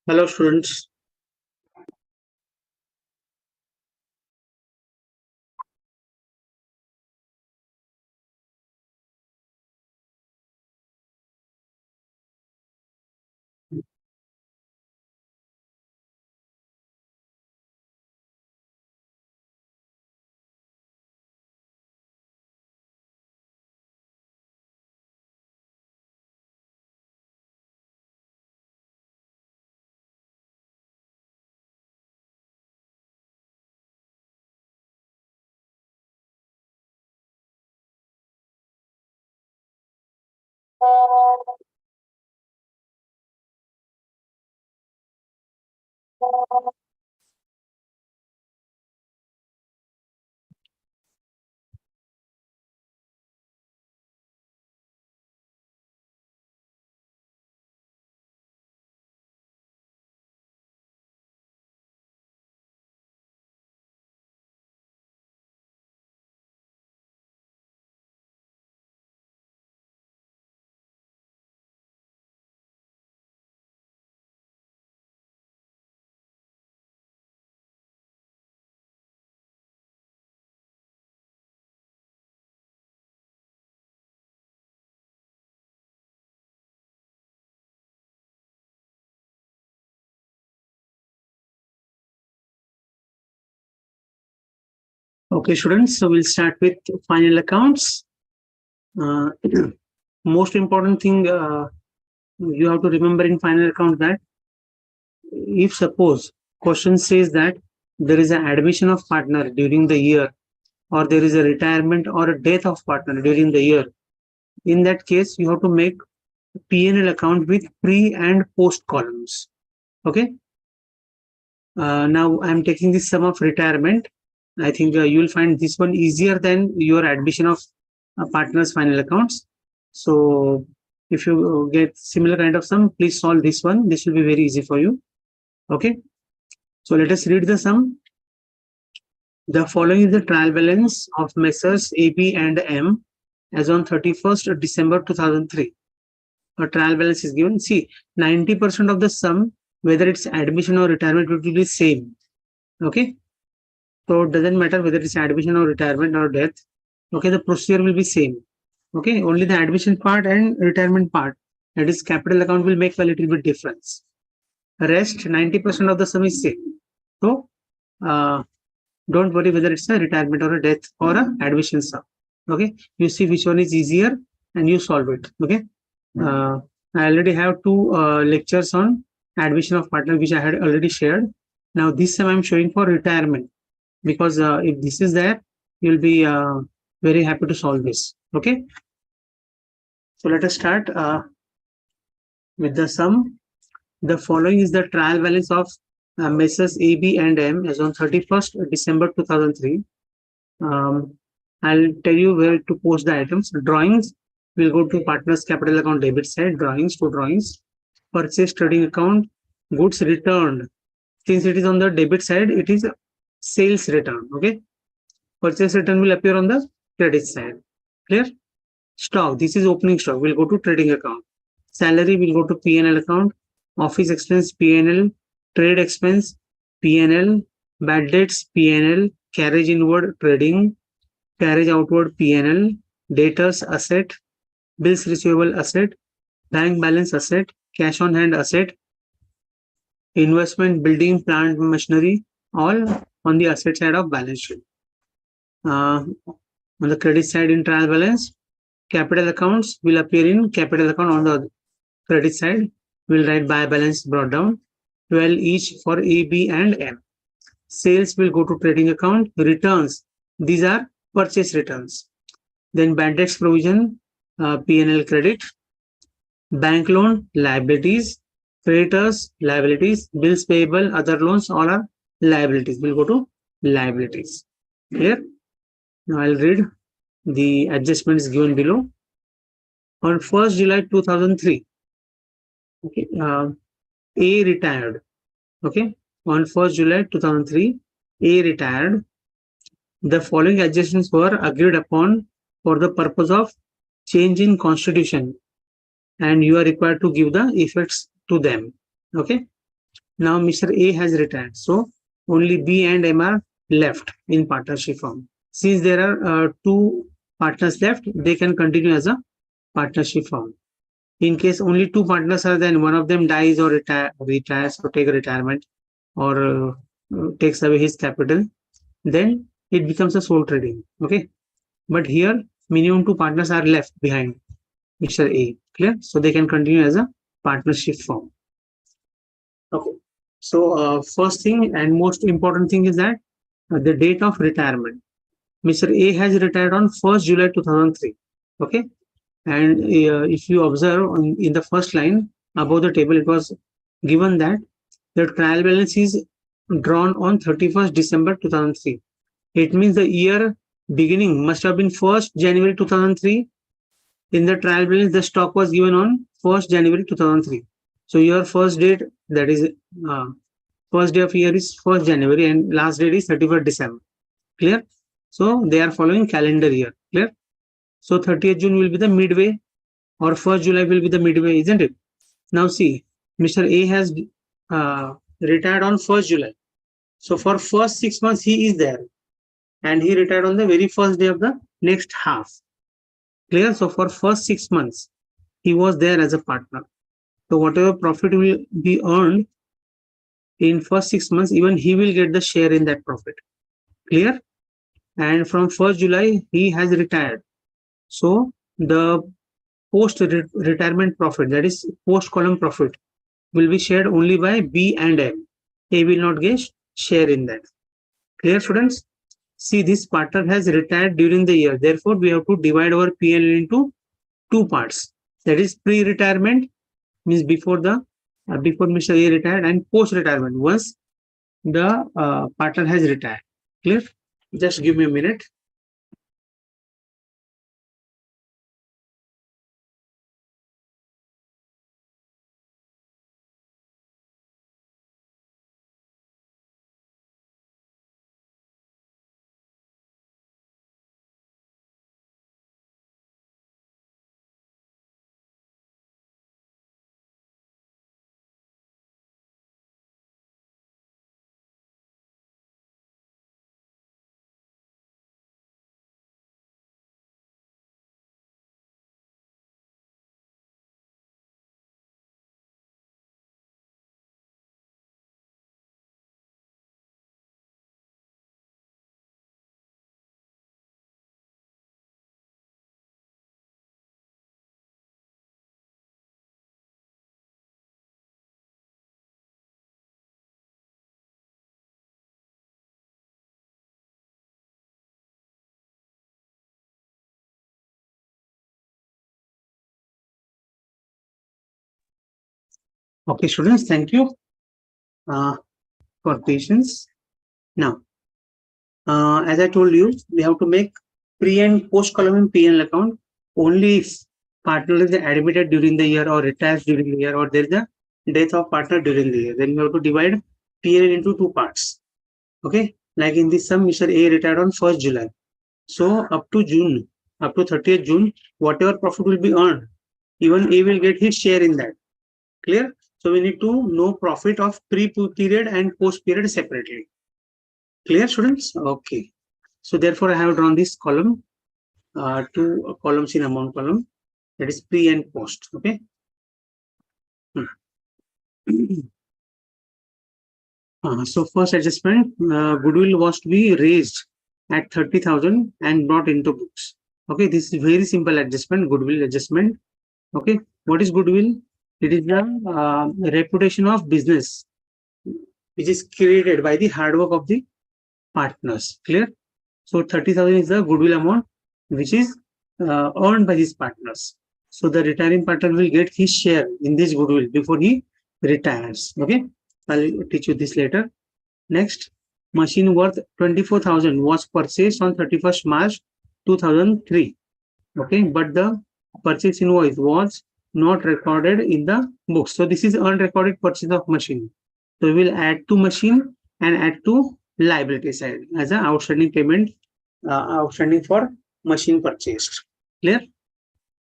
Hello students. Okay, students. So we'll start with final accounts. Uh, Most important thing you have to remember in final account that if suppose question says that there is an admission of partner during the year, or there is a retirement or a death of partner during the year, in that case you have to make P&L account with pre and post columns. Okay. Now I'm taking the sum of retirement. I think you'll find this one easier than your admission of partners final accounts. So if you get similar kind of sum, please solve this one. This will be very easy for you. Okay. So let us read the sum. The following is the trial balance of Messrs. A, B and M as on 31st December 2003. A trial balance is given. See, 90% of the sum, whether it's admission or retirement, it will be same. Okay. So it doesn't matter whether it's admission or retirement or death. Okay, the procedure will be same. Okay, only the admission part and retirement part, that is capital account, will make a little bit difference. Rest 90% of the sum is same. So don't worry whether it's a retirement or a death or a admission sum. Okay, you see which one is easier and you solve it. Okay, I already have two lectures on admission of partner which I had already shared. Now this sum I'm showing for retirement, because if this is there, you'll be very happy to solve this. Okay, so let us start with the sum. The following is the trial balance of Messrs. A, B and M as on 31st December 2003. I'll tell you where to post the items. Drawings will go to partners capital account debit side, drawings to drawings. Purchase trading account, goods returned. Since it is on the debit side, it is sales return. Okay, purchase return will appear on the credit side. Clear? Stock, this is opening stock, will go to trading account. Salary will go to P&L account. Office expense P&L. Trade expense P&L. Bad debts P&L. Carriage inward trading. Carriage outward P&L. Debtors asset. Bills receivable asset. Bank balance asset. Cash on hand asset. Investment, building, plant, machinery, all on the asset side of balance sheet. On the credit side in trial balance, capital accounts will appear in capital account. On the credit side, we'll write buy balance brought down, 12 each for A, B and M. Sales will go to trading account. Returns, these are purchase returns. Then bad debts provision, P&L credit. Bank loan, liabilities. Creditors, liabilities. Bills payable, other loans, all are liabilities, will go to liabilities. Clear? Now I'll read the adjustments given below. On 1st July 2003, okay, A retired. Okay, on 1st July 2003, A retired. The following adjustments were agreed upon for the purpose of change in constitution, and you are required to give the effects to them. Okay, Now Mr. A has retired. So only B and M are left in partnership form. Since there are two partners left, they can continue as a partnership form. In case only two partners are, then one of them dies or retires or take a retirement or takes away his capital, then it becomes a sole trading. Okay. But here, minimum two partners are left behind Mr. A. Clear? So they can continue as a partnership form. Okay. So first thing and most important thing is that the date of retirement. Mr. A has retired on 1st July 2003. Okay. And if you observe in the first line above the table, it was given that the trial balance is drawn on 31st December 2003. It means the year beginning must have been 1st January 2003. In the trial balance, the stock was given on 1st January 2003. So your first date, that is first day of year is 1st January and last date is 31st December. Clear? So they are following calendar year. Clear? So 30th June will be the midway or 1st July will be the midway, isn't it? Now see, Mr. A has retired on 1st July. So for first 6 months, he is there. And he retired on the very first day of the next half. Clear? So for first 6 months, he was there as a partner. So whatever profit will be earned in first 6 months, even he will get the share in that profit. Clear? And from 1st July, he has retired. So the post-retirement profit, that is post-column profit, will be shared only by B and M. A will not get share in that. Clear, students? See, this partner has retired during the year. Therefore, we have to divide our P&L into two parts. That is pre-retirement, means before Mr. A retired, and post-retirement, once the partner has retired. Clear? Just give me a minute. Okay, students, thank you for patience. Now, as I told you, we have to make pre and post column in P&L account only if partner is admitted during the year or retires during the year or there is a death of partner during the year. Then we have to divide P&L into two parts. Okay, like in this sum, Mr. A retired on 1st July. So up to 30th June, whatever profit will be earned, even A will get his share in that. Clear? So we need to know profit of pre-period and post-period separately. Clear, students? Okay. So therefore, I have drawn this column, two columns in amount column, that is pre and post. Okay. So first adjustment, goodwill was to be raised at 30,000 and brought into books. Okay, this is very simple adjustment, goodwill adjustment. Okay, what is goodwill? It is the reputation of business which is created by the hard work of the partners. Clear? So 30,000 is the goodwill amount which is earned by these partners. So the retiring partner will get his share in this goodwill before he retires. Okay, I'll teach you this later. Next, machine worth 24,000 was purchased on 31st March 2003. Okay, but the purchase invoice was not recorded in the books. So this is unrecorded purchase of machine. So we will add to machine and add to liability side as an outstanding payment, outstanding for machine purchased. Clear?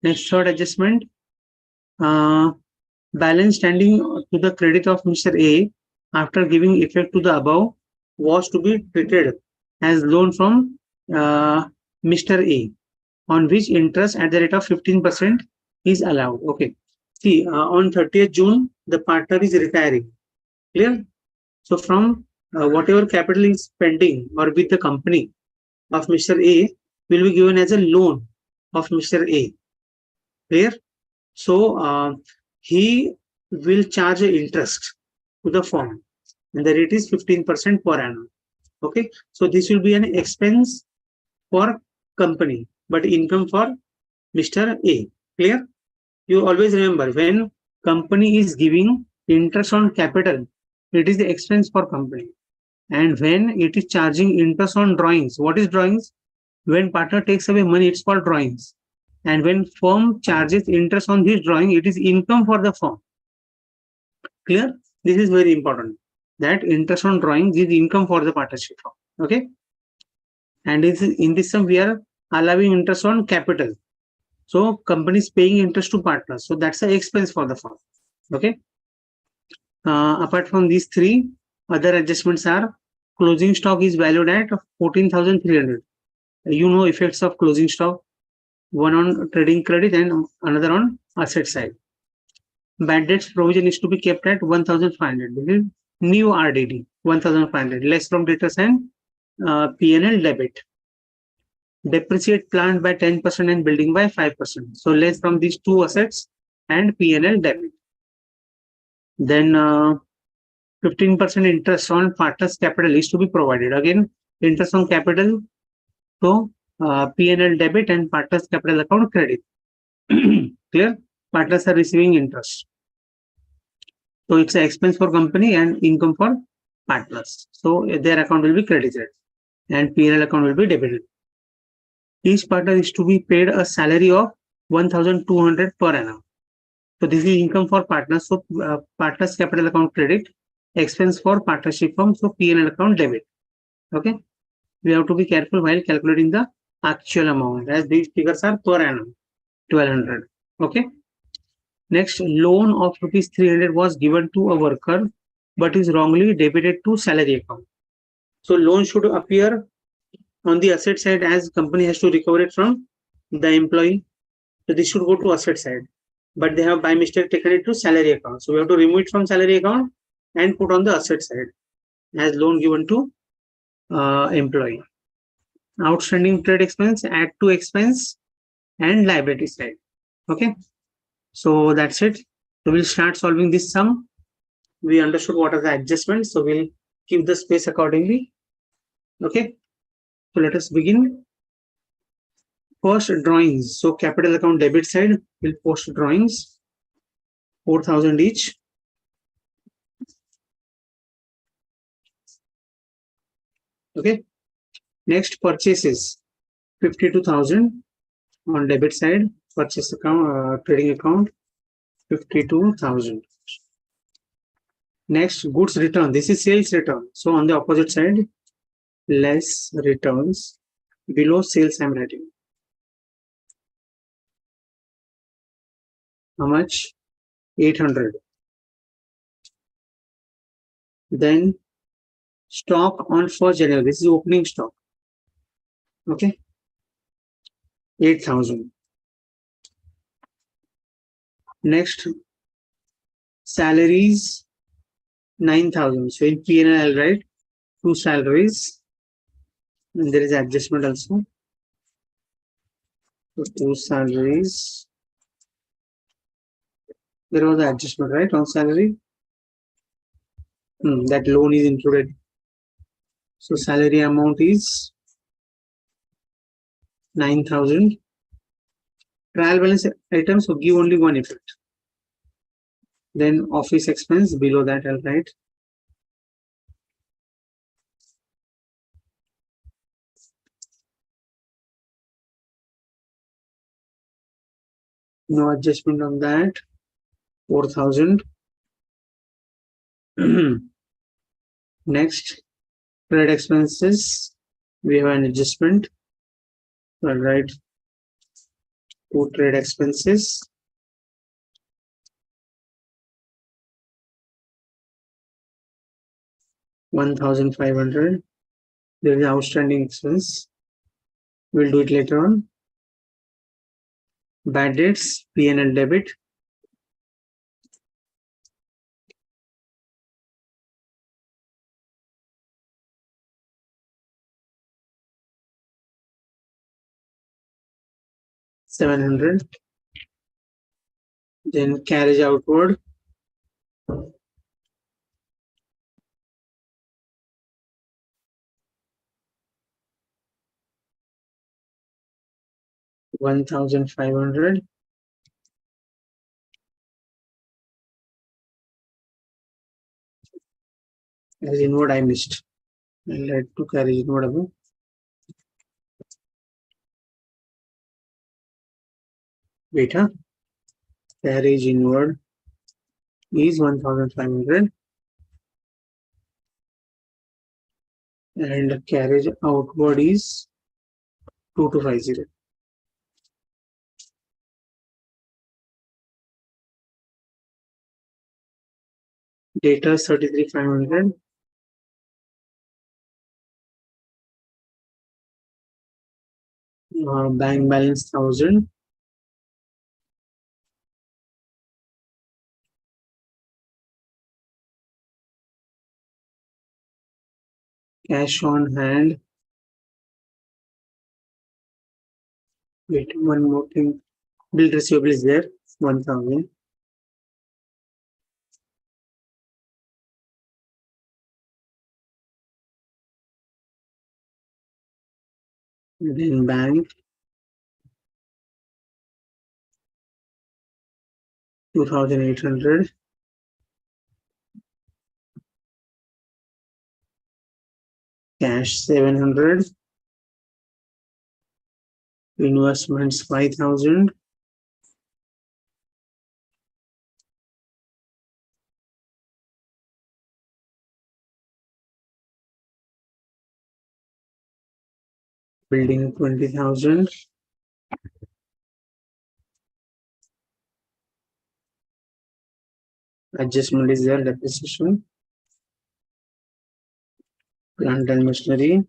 Next, third adjustment. balance standing to the credit of Mr. A after giving effect to the above was to be treated as loan from Mr. A, on which interest at the rate of 15% is allowed. Okay. See, on 30th June, the partner is retiring. Clear? So from whatever capital is spending or with the company of Mr. A will be given as a loan of Mr. A. Clear? So he will charge a interest to the firm, and the rate is 15% per annum. Okay. So this will be an expense for company, but income for Mr. A. Clear? You always remember, when company is giving interest on capital, it is the expense for company. And when it is charging interest on drawings, what is drawings? When partner takes away money, it's called drawings. And when firm charges interest on this drawing, it is income for the firm. Clear? This is very important. That interest on drawings is income for the partnership firm. Okay. And in this sum, we are allowing interest on capital. So company is paying interest to partners. So that's an expense for the firm. Okay. Apart from these three, other adjustments are closing stock is valued at 14,300. You know effects of closing stock, one on trading credit and another on asset side. Bad debts provision is to be kept at 1,500. New RDD 1,500, less from debtors and P&L debit. Depreciate plant by 10% and building by 5%. So less from these two assets and P&L debit. Then 15% interest on partners' capital is to be provided. Again, interest on capital, so P&L debit and partners' capital account credit. Clear? Partners are receiving interest. So it's an expense for company and income for partners. So their account will be credited and P&L account will be debited. Each partner is to be paid a salary of 1,200 per annum. So this is income for partners. So partners capital account credit, expense for partnership firm. So P&L account debit. Okay. We have to be careful while calculating the actual amount, as these figures are per annum, 1,200. Okay. Next, loan of rupees 300 was given to a worker, but is wrongly debited to salary account. So loan should appear on the asset side, as company has to recover it from the employee. So this should go to asset side, but they have by mistake taken it to salary account. So we have to remove it from salary account and put on the asset side as loan given to employee. Outstanding trade expense, add to expense and liability side. Okay. So that's it. So we'll start solving this sum. We understood what are the adjustments. So we'll keep the space accordingly. Okay. So let us begin. First, drawings. So capital account debit side, we'll post drawings, 4,000 each. Okay. Next, purchases, 52,000 on debit side. Purchase account, trading account, 52,000. Next, goods return. This is sales return. So on the opposite side, less returns. Below sales, I'm writing. How much? 800. Then stock on 1st January. This is opening stock. Okay. 8,000. Next, salaries, 9,000. So in P&L, I'll write 2 salaries. And there is adjustment also. So 2 salaries. There was the adjustment, right, on salary? That loan is included. So salary amount is 9,000. Trial balance items, so give only one effect. Then office expense, below that I'll write. No adjustment on that. 4,000. Next, trade expenses. We have an adjustment. I'll write 2 trade expenses. 1,500. There is outstanding expense. We'll do it later on. Bad debts, P&L debit. $700. Then carriage outward. $1,500. As inward I missed. I'll add to carriage inward above. Beta. Carriage inward is 1,500. And carriage outward is 2250. Data 33,500. Bank balance 1,000. Cash on hand. Wait, one more thing. Bill receivable is there, 1,000. Then bank 2,800. Cash 700. Investments 5,000. Building 20,000. Adjustment is there, depreciation. Plant and machinery.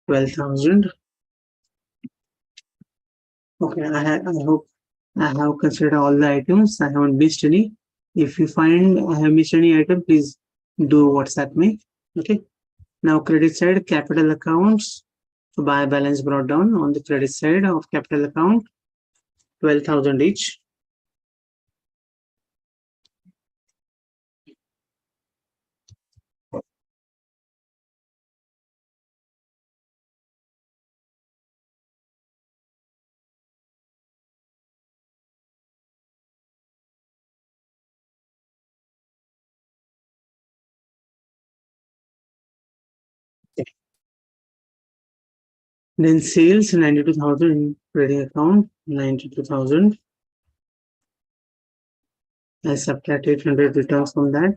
$12,000. Okay, I hope I have considered all the items. I haven't missed any. If you find I have missed any item, please do WhatsApp me. Okay. Now credit side, capital accounts. So buy balance brought down on the credit side of capital account, 12,000 each. Then sales 92,000 in trading account, 92,000. I subtract 800 returns from that.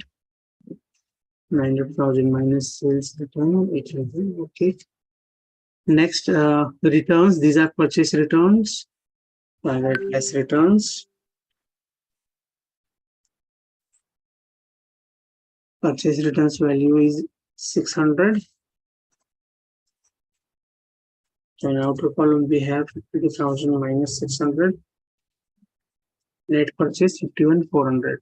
92,000 minus sales return, 800. Okay. Next, returns. These are purchase returns. Less returns. Purchase returns value is 600. So in outer column we have 52,000 minus 600. Net purchase 51,400.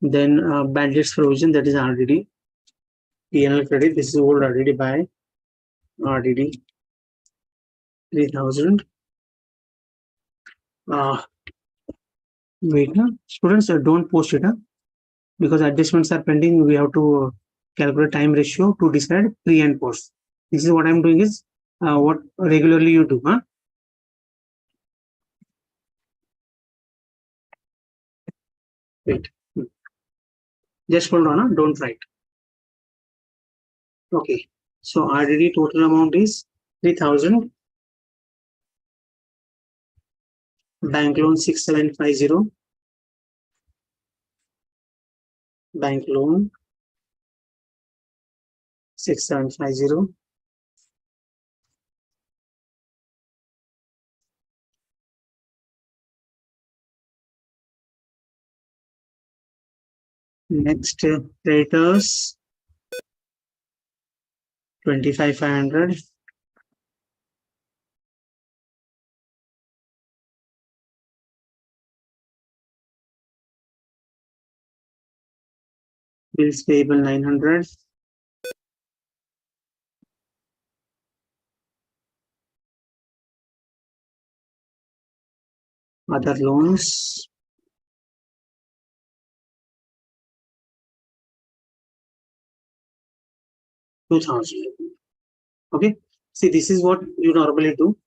Then bad debts provision, that is RDD. P&L credit, this is old RDD by RDD 3,000. Wait, students don't post it because adjustments are pending. We have to calculate time ratio to decide pre and post. This is what I'm doing is what regularly you do. Wait, just hold on, don't write. Okay, so RDD total amount is 3,000. Bank loan 6750. Bank loan 6750. Next, creditors 25,500. Bills payable 900. Other loans 2,000. Okay. See, this is what you normally do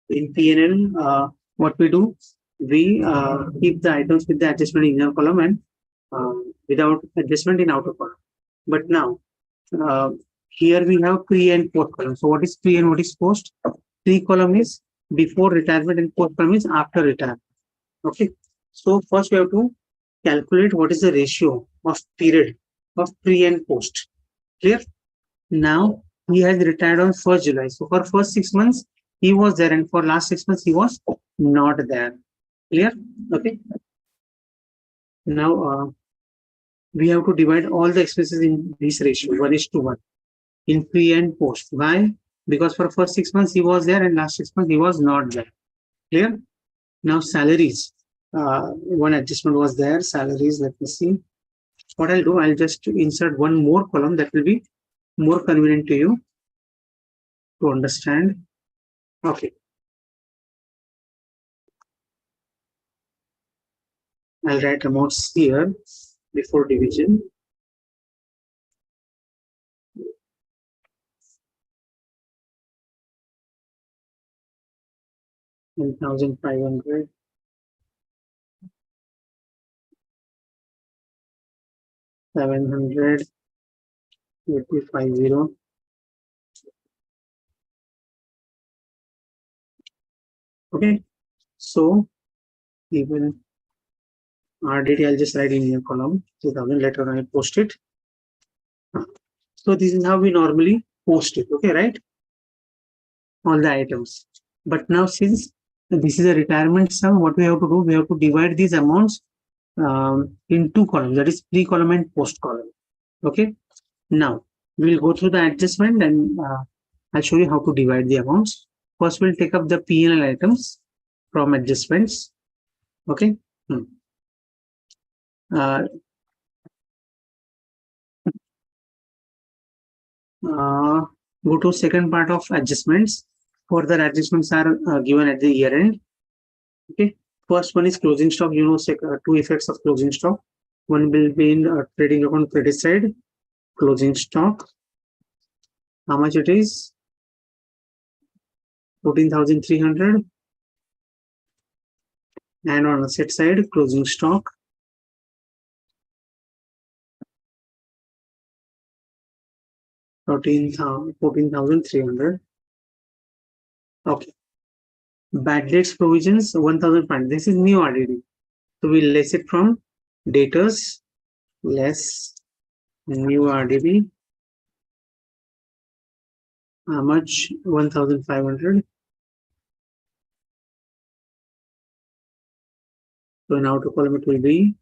in PNL. What we do, we keep the items with the adjustment in inner column and without adjustment in outer column. But now, uh, here we have pre and post column. So what is pre and what is post? Pre column is before retirement and post column is after retirement. Okay. So first we have to calculate what is the ratio of period of pre and post. Clear? Now he has retired on 1st July. So for first 6 months, he was there, and for last 6 months, he was not there. Clear? Okay. Now we have to divide all the expenses in this ratio 1:1 in pre and post. Why? Because for first 6 months he was there, and last 6 months he was not there. Clear? Now salaries. One adjustment was there. Salaries. Let me see. What I'll do, I'll just insert one more column that will be more convenient to you to understand. Okay. I'll write amounts here before division. $1,500. 700. 850. Okay. So even RDT, I'll just write in your column 2000. Later on, I post it. So this is how we normally post it. Okay, right? All the items. But now, since this is a retirement sum, what we have to do, we have to divide these amounts in two columns, that is pre column and post column. Okay. Now we'll go through the adjustment and I'll show you how to divide the amounts. First, we'll take up the P&L items from adjustments. Okay. Go to second part of adjustments. Further adjustments are given at the year end. Okay. First one is closing stock. You know, two effects of closing stock. One will be in trading account credit side, closing stock. How much it is? 14,300. And on asset side, closing stock. 14,300. Okay. Bad debts provisions 1,000. This is new RDD. So we less it from debtors less new RDB. How much? 1,500. So in outer column it will be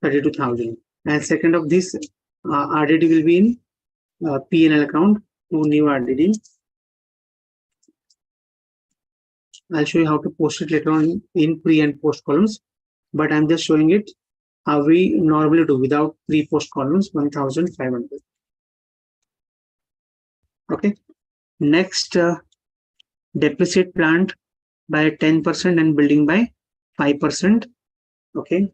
32,000. And second of this RDD will be in P&L account to new RDD. I'll show you how to post it later on in pre and post columns, but I'm just showing it how we normally do without pre-post columns. 1,500. Okay. Next, depreciate plant by 10% and building by 5%. Okay.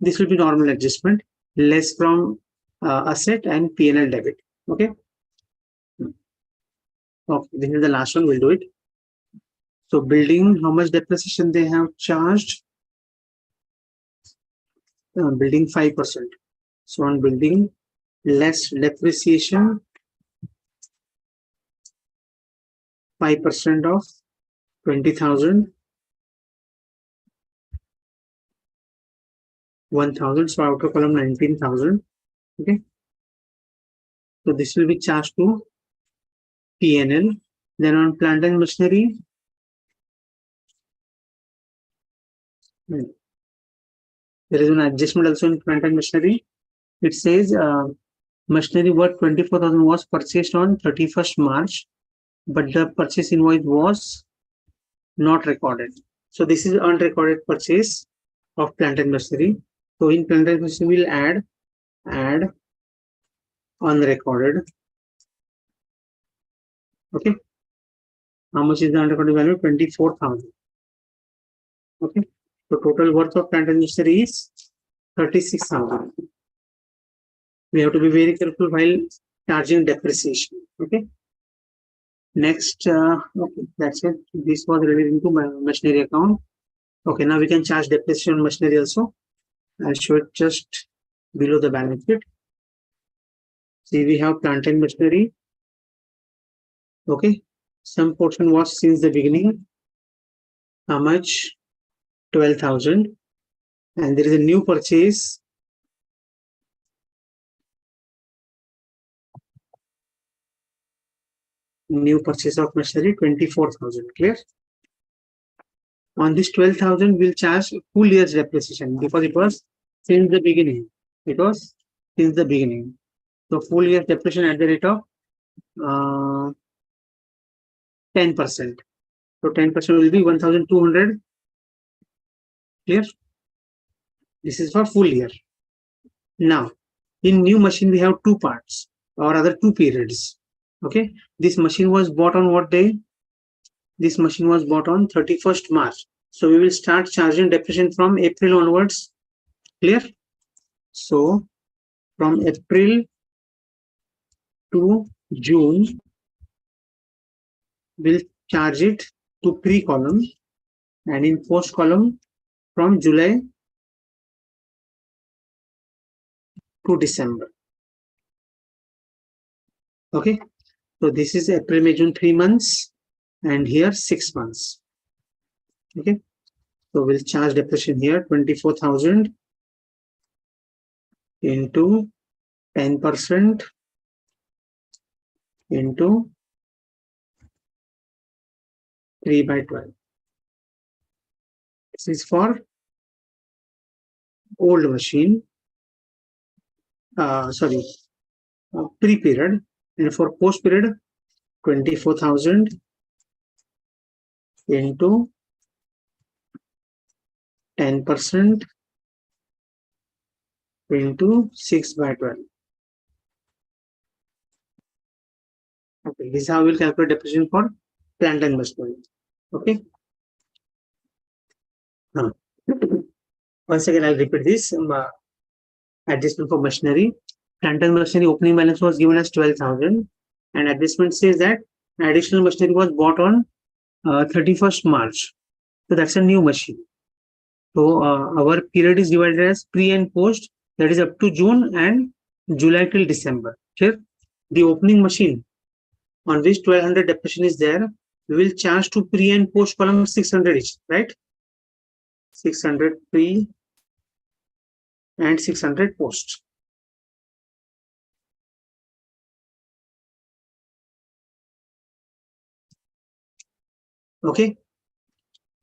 This will be normal adjustment, less from asset and P&L debit. Okay. Okay. This is the last one. We'll do it. So building, how much depreciation they have charged? Building 5%. So on building, less depreciation, 5% of 20,000, 1,000. So outer column 19,000. Okay. So this will be charged to P&L. Then on plant and machinery, There is an adjustment also in plant and machinery. It says machinery worth 24,000 was purchased on 31st March, but the purchase invoice was not recorded. So this is unrecorded purchase of plant and machinery. So in plant and machinery, we'll add unrecorded. Okay. How much is the unrecorded value? 24,000. Okay. So total worth of plant and machinery is 36,000. We have to be very careful while charging depreciation. Okay. Next, okay, that's it. This was related to machinery account. Okay, now we can charge depreciation on machinery also. I'll show it just below the balance sheet. See, we have plant and machinery. Okay, some portion was since the beginning. How much? 12,000. And there is a new purchase. New purchase of machinery, 24,000. Clear? On this 12,000, we'll charge full year's depreciation because it was since the beginning. It was since the beginning. So full year depreciation at the rate of 10%. So 10% will be 1,200. Clear? This is for full year. Now, in new machine, we have two parts or other two periods. Okay. This machine was bought on what day? This machine was bought on 31st March. So we will start charging depreciation from April onwards. Clear? So from April to June, we'll charge it to pre-column, and in post column from July to December. Okay. So this is April, May, June, 3 months, and here 6 months. Okay. So we'll charge depreciation here 24,000 into 10% into 3 by 12. This is for old machine. Pre-period, and for post period, 24,000 into 10% into 6 by 12. Okay, this is how we'll calculate depreciation for plant and machinery. Okay. Now, once again, I'll repeat this. Adjustment for machinery. Plant and machinery opening balance was given as 12,000, and adjustment says that additional machinery was bought on 31st March. So that's a new machine. So our period is divided as pre and post, that is up to June and July till December. Here, the opening machine on which 1200 depreciation is there, we will charge to pre and post column 600 each, right? 600 pre and 600 post. Okay.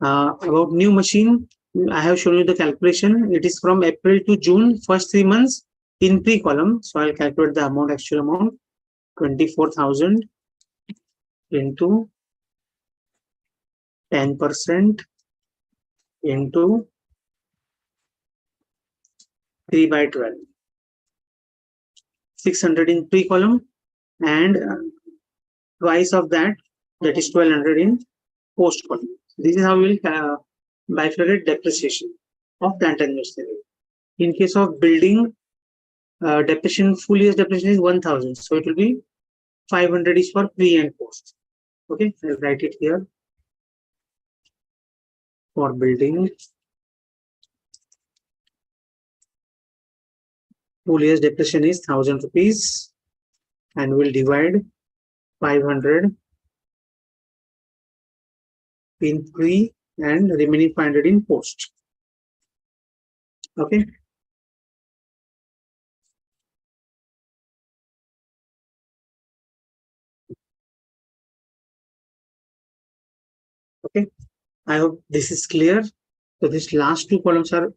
About new machine, I have shown you the calculation. It is from April to June, first 3 months in pre-column. So I'll calculate the amount, actual amount, 24,000 into 10% into 3 by 12. 600 in pre-column and twice of that, that is 1200 in post column. This is how we will bifurcate depreciation of plant and machinery. In case of building, depreciation, full year's depreciation is 1,000. So it will be 500 is for pre and post. Okay, I'll write it here. For building, full year's depreciation is 1,000 rupees, and we'll divide 500 in pre and remaining 500 in post. Okay. Okay. I hope this is clear. So these last two columns are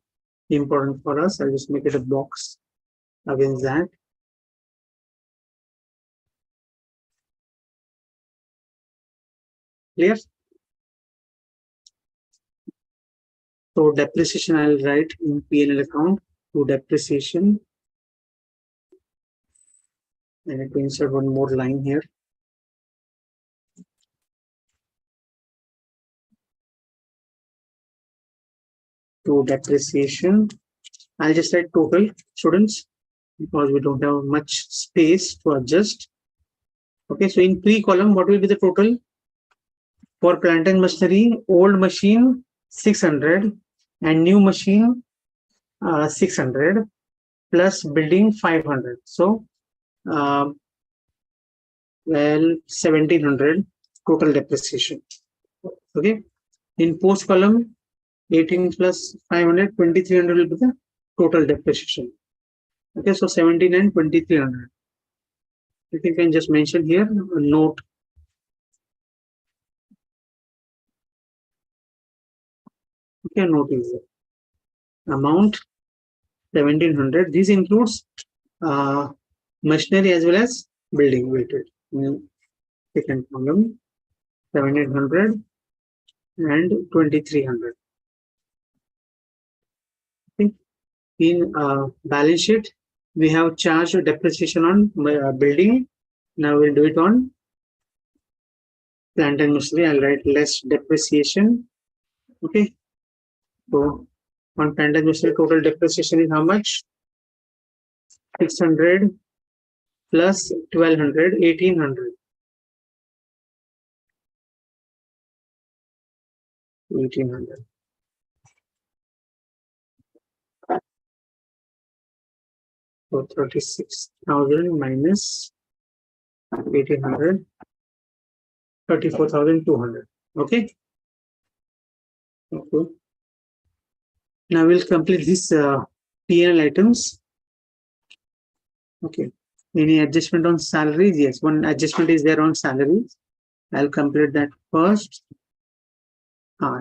important for us. I'll just make it a box against that. Clear? So depreciation I'll write in P&L account to depreciation. I need to insert one more line here. To depreciation. I'll just write total, students, because we don't have much space to adjust. Okay, so in pre-column, what will be the total? For plant and machinery, old machine 600 and new machine 600 plus building 500. So, well, 1700 total depreciation. Okay, in post column, 18 plus 500, 2300 will be the total depreciation. Okay, so 17 and 2300. If you can just mention here a note. Okay, note is amount 1700. This includes machinery as well as building weighted. Second column 1700 and 2300. Okay. In balance sheet, we have charged depreciation on building. Now we'll do it on plant and machinery. I'll write less depreciation. Okay. So on plant and machinery, total depreciation is how much? 600 plus 1200, 1800. 1800. So 36,000 minus 1800, 34,200. Okay. Okay. Now we'll complete this P&L items. Okay. Any adjustment on salaries? Yes, one adjustment is there on salaries. I'll complete that first.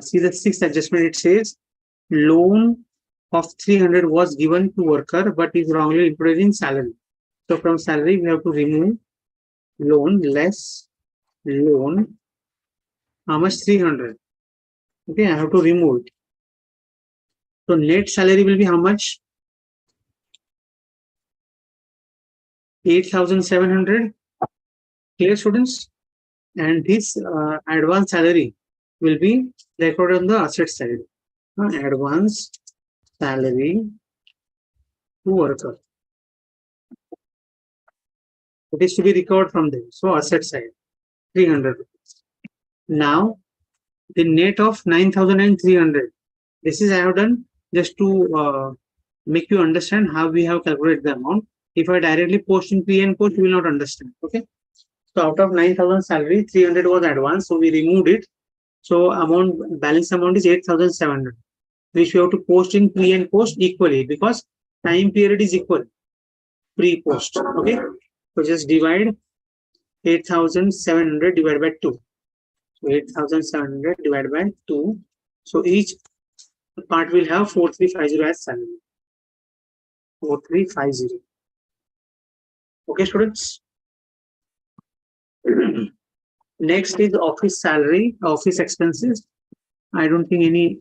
See the sixth adjustment, it says loan of 300 was given to worker but is wrongly included in salary. So from salary, we have to remove loan less loan. How much? 300. Okay, I have to remove it. So net salary will be how much? 8,700. Clear, students? And this advance salary will be recorded on the asset side. Advance salary to worker. It is to be recovered from them. So asset side, 300 rupees. Now, the net of 9,300. This is I have done just to make you understand how we have calculated the amount. If I directly post in P and post, you will not understand. Okay. So out of 9,000 salary, 300 was advance. So we removed it. So amount, balance amount is 8,700, which we have to post in pre and post equally because time period is equal. Pre-post. Okay. So just divide 8,700 divided by 2. So 8,700 divided by 2. So each part will have 4350 as salary. 4350. Okay, students. Next is office salary, office expenses. I don't think any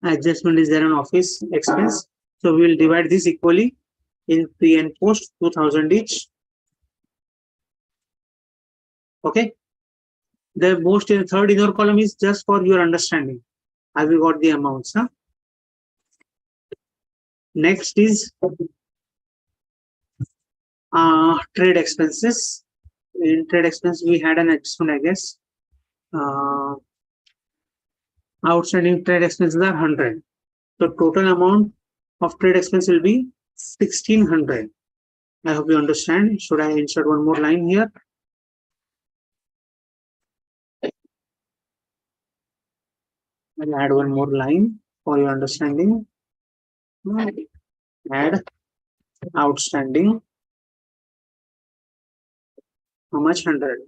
adjustment is there on office expense. So we will divide this equally in pre and post, 2,000 each. Okay. The most in the third inner column is just for your understanding. Have you got the amounts? Huh? Next is trade expenses. In trade expense, we had an adjustment, I guess. Outstanding trade expenses are 100. So total amount of trade expense will be 1,600. I hope you understand. Should I insert one more line here? I'll add one more line for your understanding. Add outstanding. How much? 100.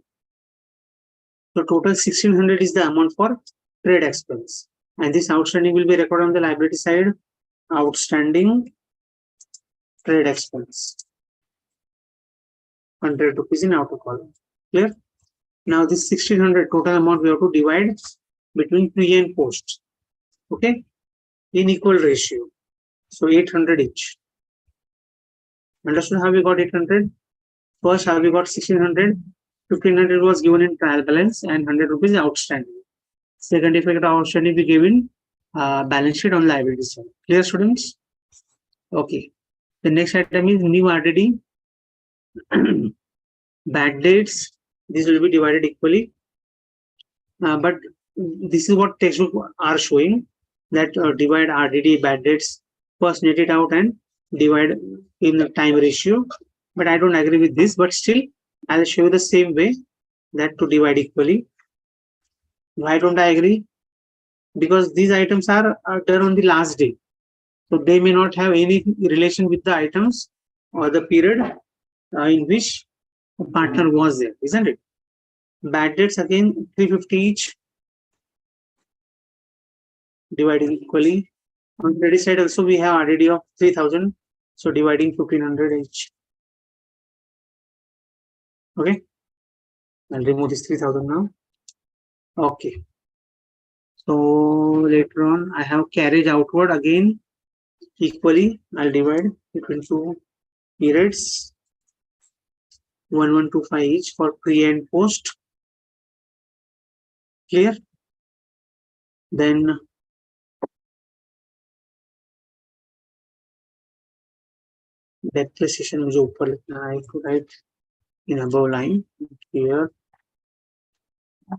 So total 1,600 is the amount for trade expense. And this outstanding will be recorded on the liability side. outstanding trade expense. 100 rupees in outer column. Clear? Now this 1600 total amount we have to divide between pre and post. Okay? In equal ratio. So 800 each. Understood how we got 800? First, how we got 1600? 1500 was given in trial balance and 100 rupees outstanding. Second effect of outstanding we gave in balance sheet on liability side. Clear, students? Okay. The next item is new RDD. Bad dates. This will be divided equally. But this is what textbook are showing, that divide RDD bad dates, first net it out and divide in the time ratio. But I don't agree with this, but still I'll show you the same way, that to divide equally. Why don't I agree? Because these items are done on the last day. So they may not have any relation with the items or the period in which a partner was there, isn't it? Bad debts again 350 each, dividing equally. On credit side also we have RDD of 3000, so dividing 1500 each. Okay, I'll remove this 3000 now. Okay, so later on I have carriage outward again equally. I'll divide between two periods, 1125 each for pre and post. Clear? Then depreciation मुझे ऊपर लिखना है, I have to write in above line here.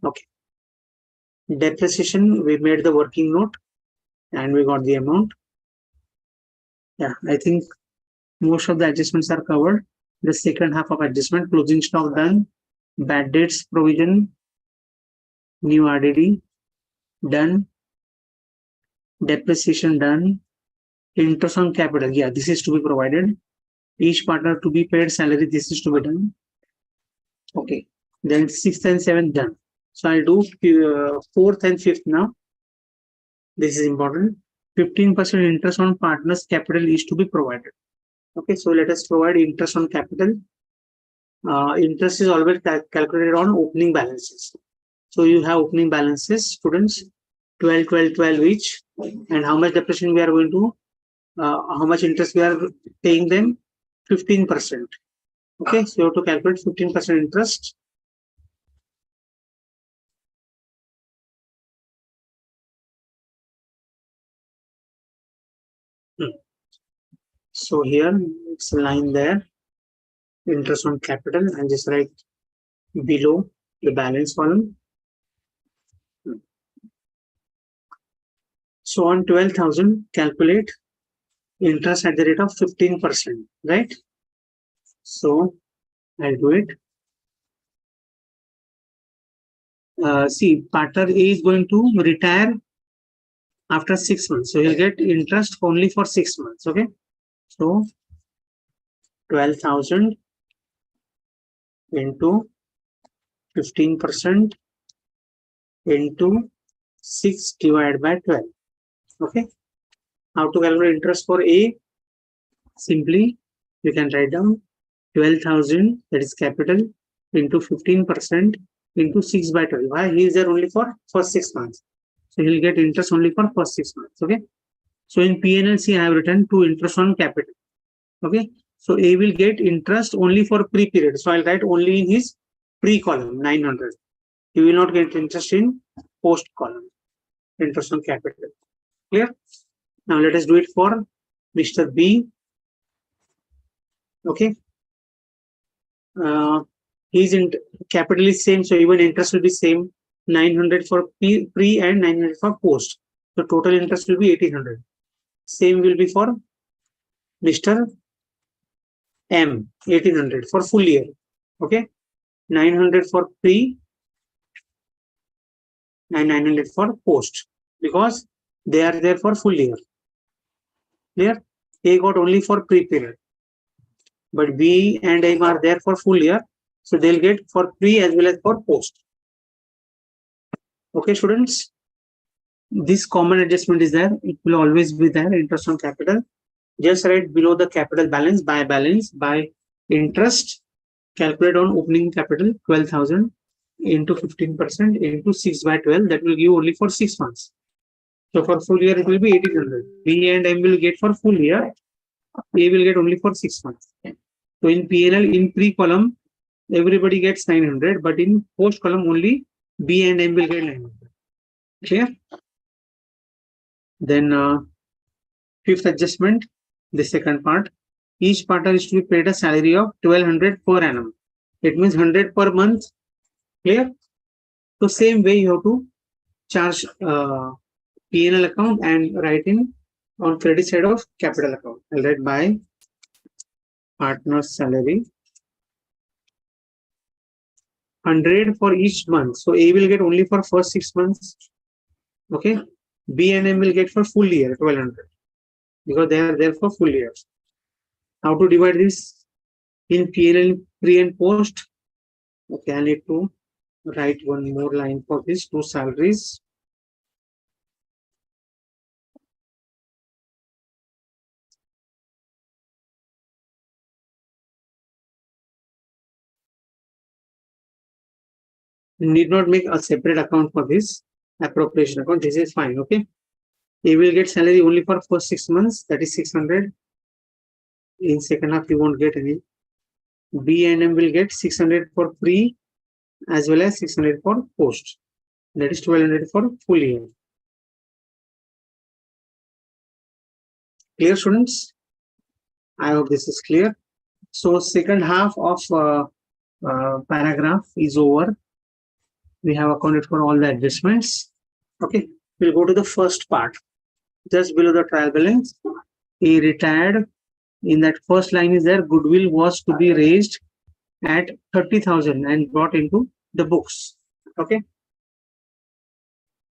Okay. Depreciation, we made the working note and we got the amount. Yeah, I think most of the adjustments are covered. The second half of adjustment, closing stock done, bad debts provision, new RDD done, depreciation done, interest on capital. Yeah, this is to be provided. Each partner to be paid salary, this is to be done. Okay, then 6th and 7th done. So I'll do 4th and 5th now. This is important. 15% interest on partners' capital is to be provided. Okay, so let us provide interest on capital. Interest is always calculated on opening balances. So you have opening balances, students, 12, 12, 12 each. And how much depreciation we are going to, how much interest we are paying them? 15%. Okay, so you have to calculate 15% interest. So here it's a line there, interest on capital, and just write below the balance column. So on 12,000, calculate interest at the rate of 15%, right? So I'll do it. See, partner A is going to retire after 6 months. So he'll get interest only for 6 months. Okay. So 12,000 into 15% into 6 divided by 12. Okay. How to calculate interest for A? Simply, you can write down 12,000, that is capital, into 15% into 6 by 12. Why? He is there only for first 6 months. So he'll get interest only for first 6 months. Okay. So in PNLC, I have written 2 interest on capital. Okay. So A will get interest only for pre-period. So I'll write only in his pre-column, 900. He will not get interest in post column, interest on capital. Clear? Now let us do it for Mr. B. Okay. His capital is same, so even interest will be same. 900 for pre and 900 for post. So total interest will be 1800. Same will be for Mr. M, 1800 for full year. Okay. 900 for pre and 900 for post, because they are there for full year. Clear? A got only for pre-period, but B and M are there for full year, so they'll get for pre as well as for post. Okay, students. this common adjustment is there. It will always be there. Interest on capital. Just write below the capital balance by interest. Calculate on opening capital 12,000 into 15% into 6 by 12. That will give only for 6 months. So for full year, it will be 1800. B and M will get for full year. A will get only for 6 months. So in PNL, in pre column, everybody gets 900, but in post column, only B and M will get 900. Clear? Then fifth adjustment, the second part. Each partner is to be paid a salary of 1200 per annum. It means 100 per month. Clear? So same way you have to charge P&L account and write in on credit side of capital account. I'll write by partner's salary 100 for each month. So A will get only for first 6 months. Okay. B and M will get for full year 1200 because they are there for full year. How to divide this in P&L pre and post? Okay, I need to write one more line for this two salaries. You need not make a separate account for this appropriation account. This is fine. Okay. A will get salary only for first 6 months. That is 600. In second half, you won't get any. B and M will get 600 for pre as well as 600 for post. That is 1200 for full year. Clear, students? I hope this is clear. So second half of paragraph is over. We have accounted for all the adjustments. Okay, we'll go to the first part. Just below the trial balance, he retired. In that first line is there, goodwill was to be raised at 30,000 and brought into the books. Okay.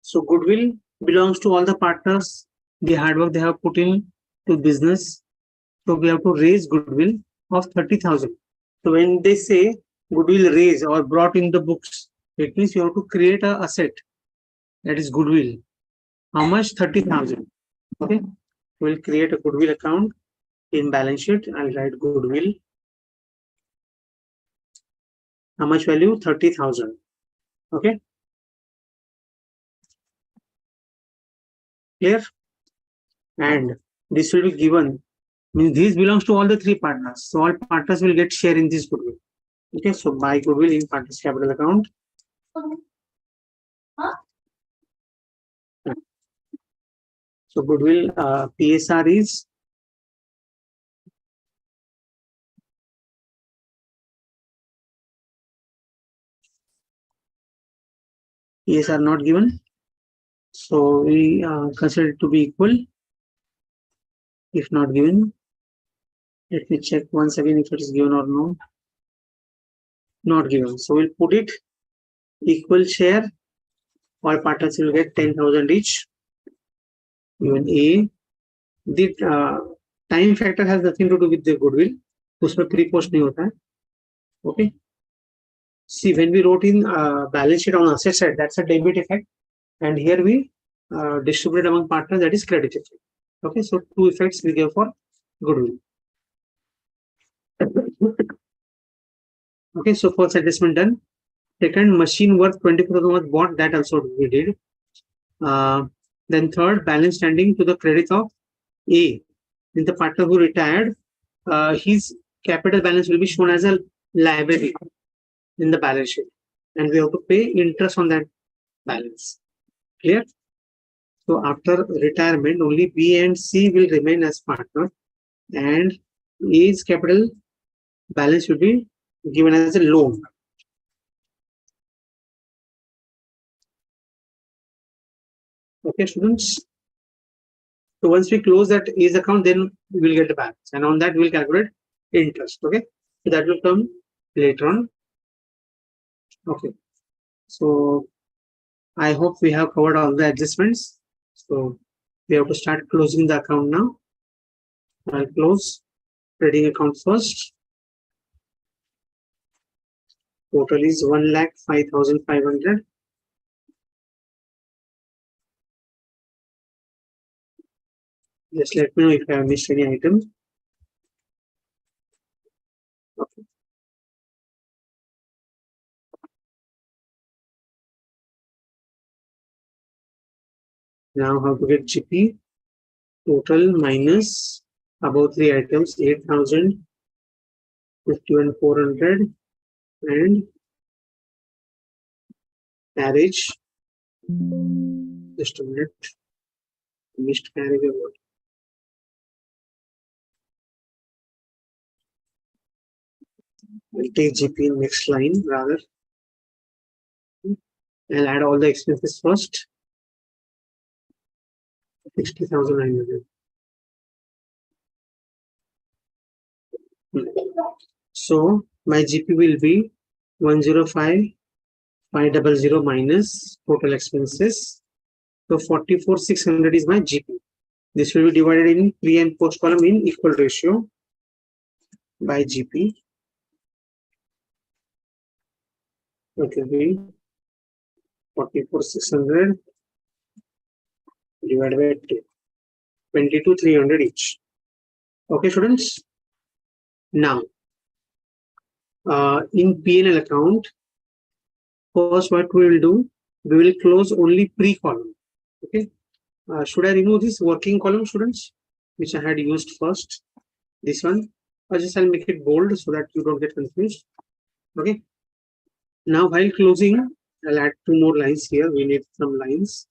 So goodwill belongs to all the partners, the hard work they have put in to business. So we have to raise goodwill of 30,000. So when they say goodwill raised or brought in the books, it means you have to create an asset, that is goodwill. How much? 30,000. Okay. We'll create a goodwill account in balance sheet. I'll write goodwill. How much value? 30,000. Okay. Clear? And this will be given. Means this belongs to all the three partners. So all partners will get share in this goodwill. Okay. So buy goodwill in partners capital account. So goodwill PSR is PSR not given. So we consider it to be equal. If not given, let me check once again if it is given or no. Not given. So we'll put it equal share. All partners will get 10,000 each. Even A. The time factor has nothing to do with the goodwill. उसमें pre-post नहीं होता है. Okay. See, when we wrote in balance sheet on asset side, that's a debit effect. And here we distribute among partners, that is credit effect. Okay, so two effects we give for goodwill. Okay, so first adjustment done. Second, machine worth 24,000 was bought, that also we did. Then third, balance standing to the credit of A. In the partner who retired, his capital balance will be shown as a liability in the balance sheet. And we have to pay interest on that balance. Clear? So after retirement, only B and C will remain as partner, and A's capital balance will be given as a loan. Okay, students. So once we close that A's account, then we will get the balance, and on that we'll calculate interest. Okay, so that will come later on. Okay, so I hope we have covered all the adjustments. So we have to start closing the account now. I'll close trading account first. Total is 1,05,500. Just let me know if I have missed any item. Okay. Now how to get GP? Total minus above 3 items, 8,000, 51,400 and carriage. Just a minute. Missed carriage or what? We'll take GP in next line rather. I'll add all the expenses first. 60,900. So my GP will be 105,500 minus total expenses. So 44,600 is my GP. This will be divided in pre and post column in equal ratio by GP. It will be 44,600 divided by 2. 22,300 each. Okay, students. Now, in P&L account, first what we will do, we will close only pre-column. Okay. Should I remove this working column, students, which I had used first? This one, or just I'll make it bold so that you don't get confused. Okay. Now, while closing, I'll add 2 more lines here. We need some lines.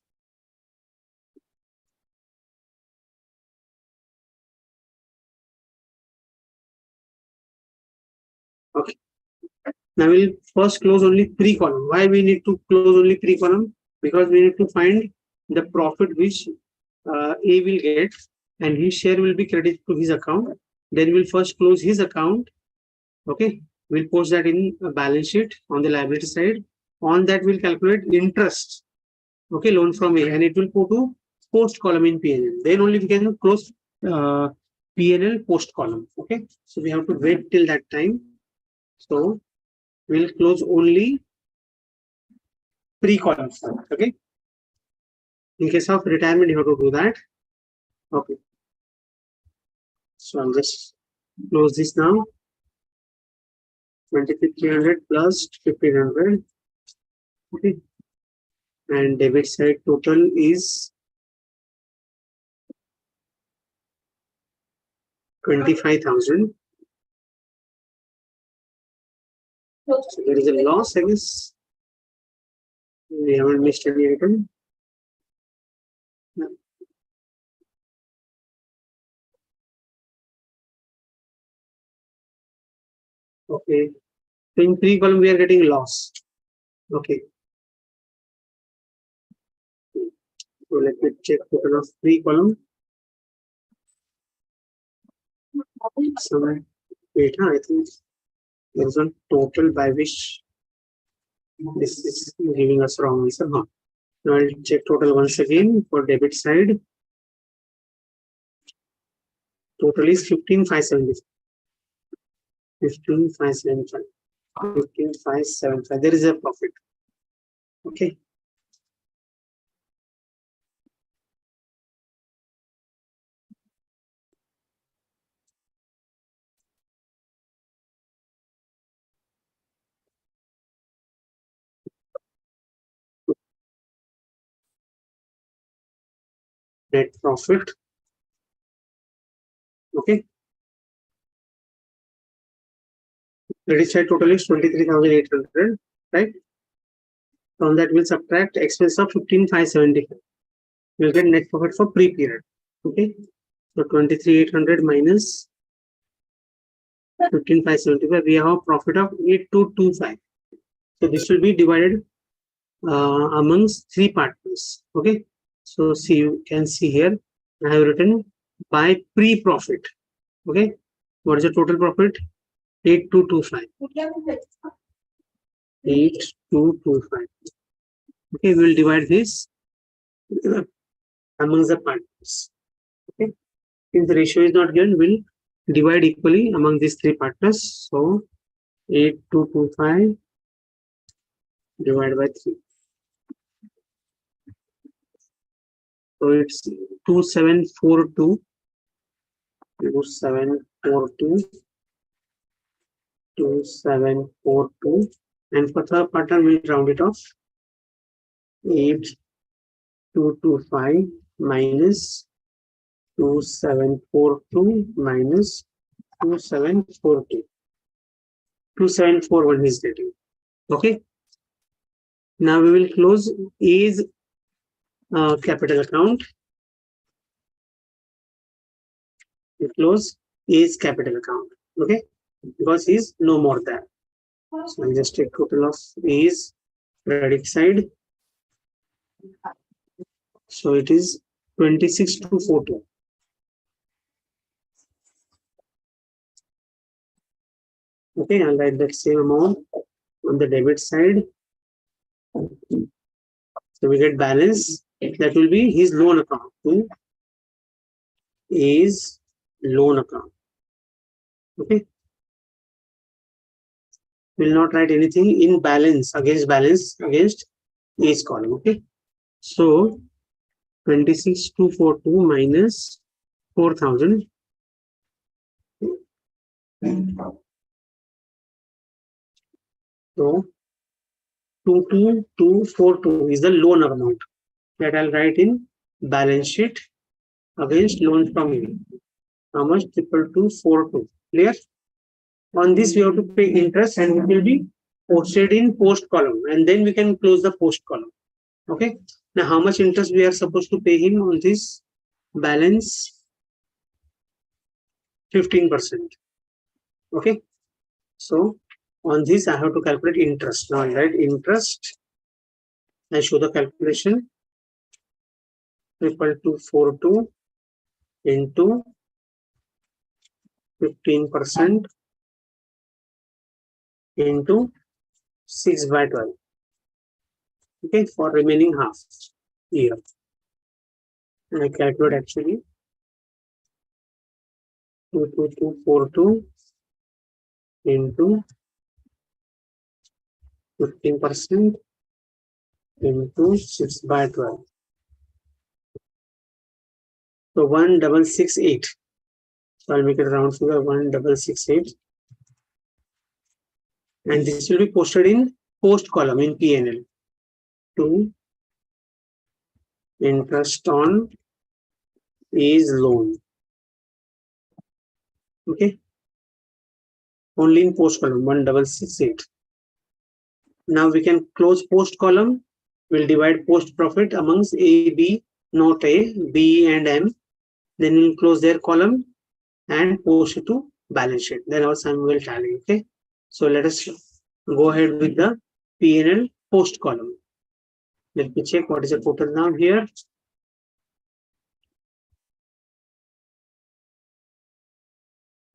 Okay. Now we'll first close only pre-column. Why we need to close only pre-column? Because we need to find the profit which A will get, and his share will be credited to his account. Then we'll first close his account. Okay, we'll post that in a balance sheet on the liability side. On that, we'll calculate interest. Okay, loan from A, and it will go to post column in PNL. Then only we can close PNL post column. Okay, so we have to wait till that time. So we'll close only pre-column. Okay. In case of retirement, you have to do that. Okay. So I'll just close this now. 23,300 plus 1,500. Okay. And debit side total is 25,000. So there is a loss, I guess. We haven't missed any item. No. Okay. So in pre-column, we are getting loss. Okay. So let me check total of pre-column. Somewhere. Wait, I think there is one total by which this is giving us wrong answer. Now I'll check total once again for debit side. Total is 15,575. 15,575. 15,575. There is a profit. Okay. Net profit. Okay. Credit side total is 23,800, right? From that we'll subtract expense of 15,575. We'll get net profit for pre-period. Okay. So 23,800 minus 15,575. We have a profit of 8,225. So this will be divided amongst 3 partners. Okay. So see, you can see here, I have written by pre-profit. Okay. What is the total profit? 8,225. 8,225. Okay, we will divide this amongst the partners. Okay. If the ratio is not given, we'll divide equally among these 3 partners. So 8,225 divided by 3. So it's 2,742 2742, 2742, and for third partner we'll round it off. 8225 minus 2742 minus 2742. 2741 is getting. Okay. Now we will close A's capital account. We close A's capital account. Okay. Because he's no more there. So I'll just take total of A's credit side. So it is 26,242. Okay, I'll write that same amount on the debit side. So we get balance. That will be his loan account to A's loan account. Okay. Will not write anything in balance against A's column. Okay. So 26,242 minus 4,000. So 22,242 is the loan amount that I'll write in balance sheet against loan from me. How much? 22,242. Clear? On this we have to pay interest and it will be posted in post column, and then we can close the post column. Okay. Now how much interest we are supposed to pay him on this balance? 15%. Okay. So on this I have to calculate interest. Now I write interest. I show the calculation. 22,242 into 15% into 6/12. Okay, for remaining half year. And I calculate actually 22,242 into 15% into 6/12. So 1,668. So I'll make it round figure 1,668. And this will be posted in post column in P&L. To interest on A's loan. Okay. Only in post column 1,668. Now we can close post column. We'll divide post profit amongst A, B, not A, B and M. Then we'll close their column and post it to balance sheet. Then our sum will tally. Okay. So let us go ahead with the P&L post column. Let me check what is the total now here.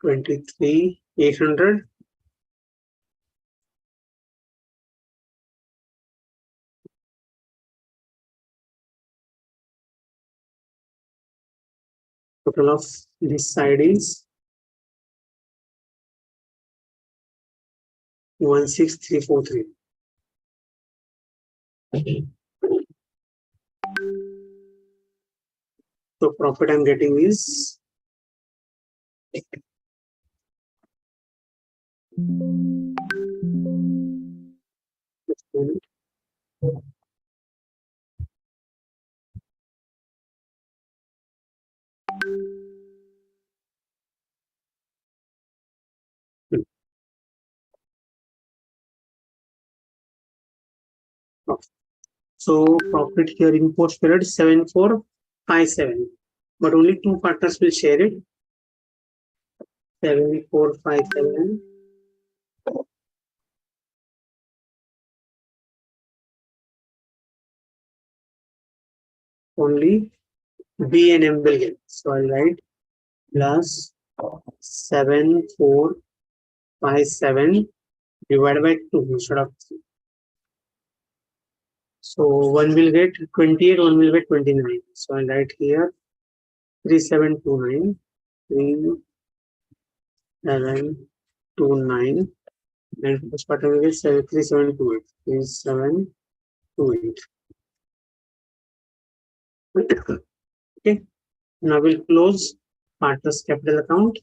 $23,800. Total of this side is 16,343. So profit I'm getting is so profit here in post period 7,457, but only two partners will share it. 7,457. Only B and M will get. So I'll write plus 7,457 divided by 2 instead of 3. So one will get 28, one will get 29. So I'll write here 3,729, 3,729, and first part will get 3,728, 3,728. Okay, now we'll close partners capital account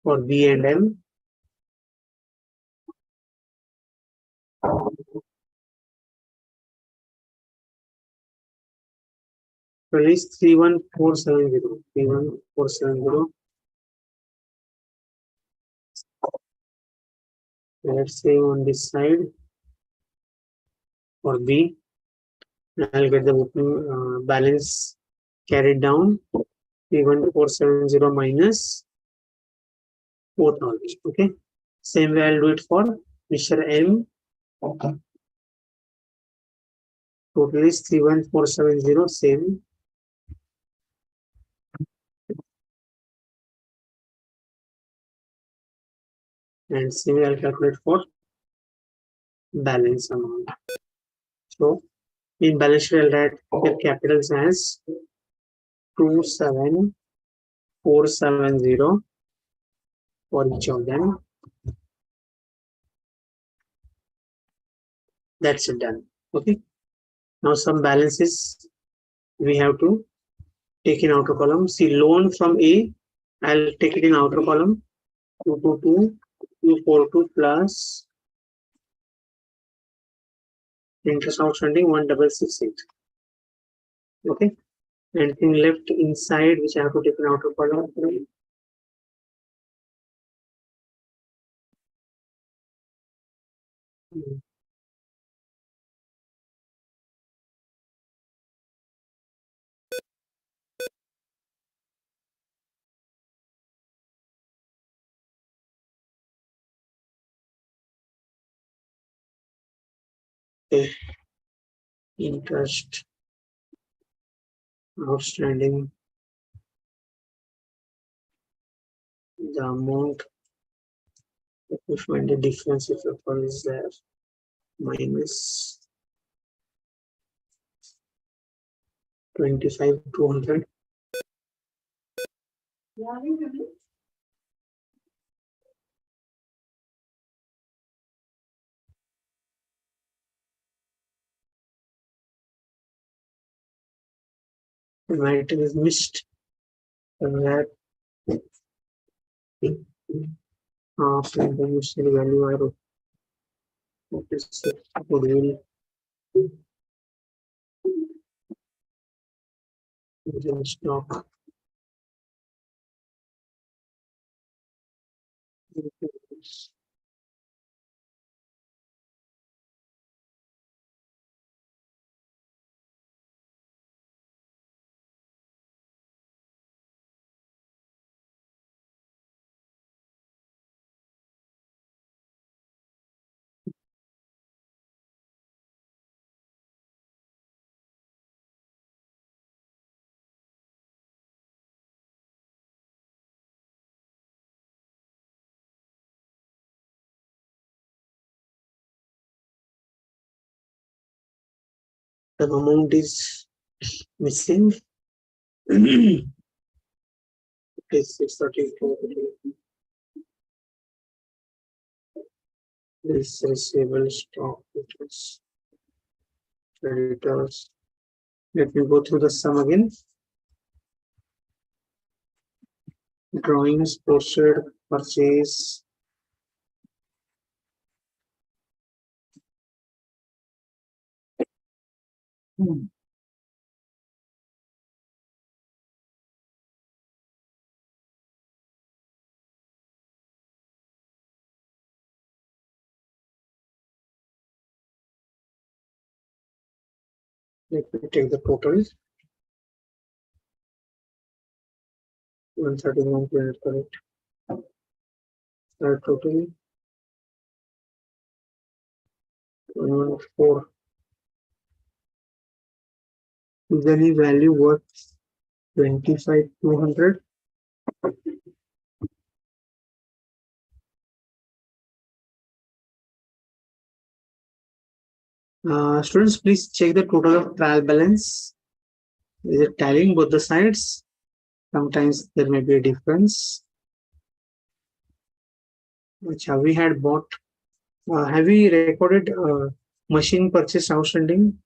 for B and M. Release 31470. 31470. Let's say on this side for B, I'll get the opening balance carried down. 31470 minus 4,000. Okay. Same way I'll do it for Mr. M. Okay. Total is 31470. Same. And same way I'll calculate for balance amount. So in balance sheet, I'll write their capitals as 27470 for each of them. That's it, done. Okay. Now some balances we have to take in outer column. See, loan from A, I'll take it in outer column. 222, 242 plus interest outstanding 1668. Okay. Anything left inside which I have to take in outer column? Okay. Interest outstanding, the amount, let me find the difference if the one is there, minus 25,200. The item is missed. That after the initial value I wrote. What is it? Goodwill. Stock. The amount is missing. It is 634. This receivable stock, creditors. Let me go through the sum again. Drawings, posted, purchase. Let me take the total. 131 correct. Total 114. Is any value worth 25,200? Students, please check the total of trial balance. Is it tallying both the sides? Sometimes there may be a difference. Which we had bought. Have we recorded machine purchase outstanding?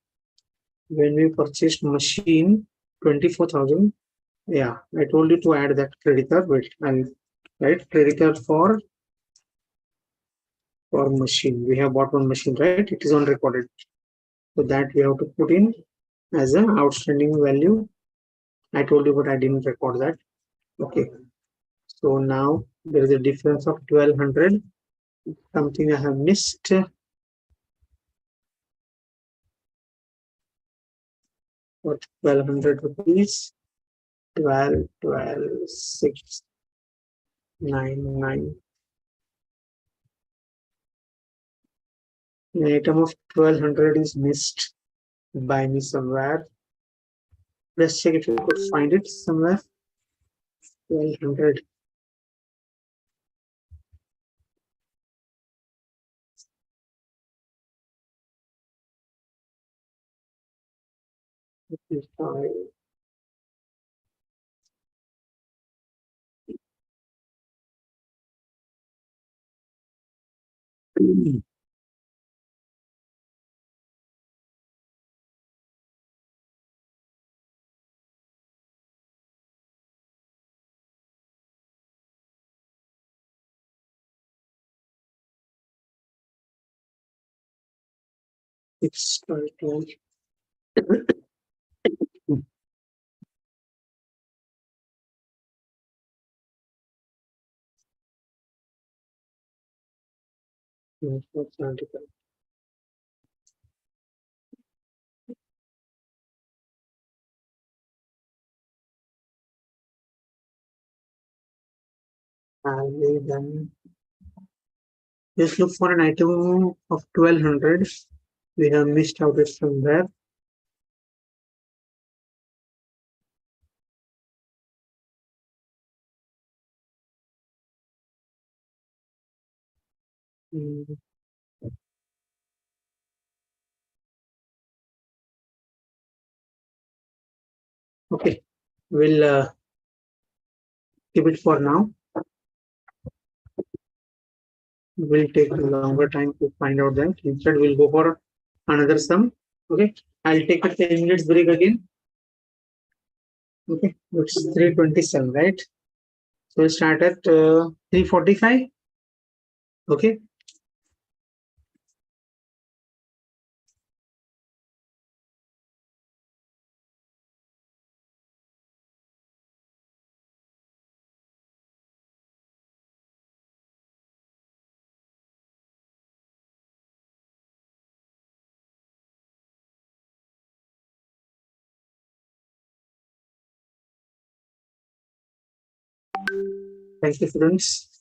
When we purchased machine 24,000, Yeah, I told you to add that creditor. Wait, I'll write creditor for machine. We have bought one machine, right? It is on recorded. So that we have to put in as an outstanding value. I told you, but I didn't record that. Okay. So now there is a difference of 1200. Something I have missed. What 1200 rupees? 12,699. An item of 1200 is missed by me somewhere. Let's check if you could find it somewhere. 1200. It's 12. Then just look for an item of 1200. We have missed out it somewhere. Mm, Okay, we'll keep it for now. We'll take a longer time to find out that. Instead, we'll go for another sum. Okay, I'll take a 10 minutes break again. Okay, it's 3:27, right? So we'll start at 3:45. Okay. Thank you, students.